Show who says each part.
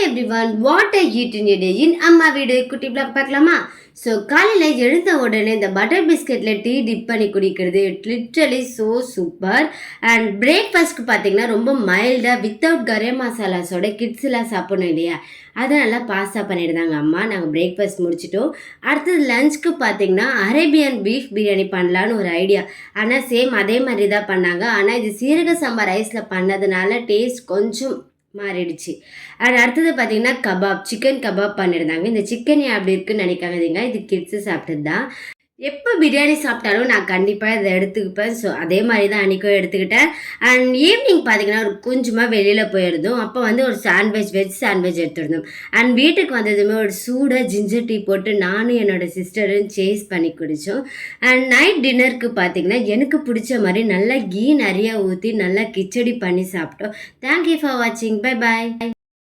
Speaker 1: Everyone what I eat in day in அம்மா வீடு குட்டி பிளாக் பார்க்கலாமா. ஸோ காலையில் எழுந்த உடனே இந்த பட்டர் பிஸ்கெட்டில் டீ டிப் பண்ணி குடிக்கிறது லிட்ரலி ஸோ சூப்பர். அண்ட் பிரேக்ஃபாஸ்ட்க்கு பார்த்தீங்கன்னா ரொம்ப மைல்டாக வித்தவுட் கரம் மசாலாஸோட கிட்ஸ் எல்லாம் சாப்பிடணும் இல்லையா, அதனால பாஸ்தா பண்ணியிருந்தாங்க அம்மா. நாங்கள் பிரேக்ஃபாஸ்ட் முடிச்சிட்டோம். அடுத்தது லஞ்சுக்கு பார்த்தீங்கன்னா அரேபியன் பீஃப் பிரியாணி பண்ணலான்னு ஒரு ஐடியா. ஆனால் சேம் அதே மாதிரி தான் பண்ணாங்க. ஆனால் இது சீரக சம்பா ரைஸில் பண்ணதுனால டேஸ்ட் கொஞ்சம் மாறிடுச்சு. அண்ட் அடுத்தது பார்த்தீங்கன்னா கபாப், சிக்கன் கபாப் பண்ணியிருந்தாங்க. இந்த சிக்கன் ஏன் அப்படி இருக்குன்னு நினைக்காதீங்க, இது கிட்ஸு சாப்பிட்டது தான். எப்போ பிரியாணி சாப்பிட்டாலும் நான் கண்டிப்பாக இதை எடுத்துக்கிப்பேன். ஸோ அதே மாதிரி தான் அன்றைக்கும் எடுத்துக்கிட்டேன். அண்ட் ஈவினிங் பார்த்தீங்கன்னா ஒரு கொஞ்சமாக வெளியில் போயிருந்தோம். அப்போ வந்து ஒரு சாண்ட்விச், வெஜ் சாண்ட்விச் எடுத்துருந்தோம். அண்ட் வீட்டுக்கு வந்ததுமே ஒரு சூடாக ஜிஞ்சர் டீ போட்டு நானும் என்னோடய சிஸ்டரும் சேஸ் பண்ணி குடித்தோம். அண்ட் நைட் டின்னருக்கு பார்த்தீங்கன்னா எனக்கு பிடிச்ச மாதிரி நல்லா கீ நிறையா ஊற்றி நல்லா கிச்சடி பண்ணி சாப்பிட்டோம். தேங்க்யூ ஃபார் வாட்சிங். Bye bye.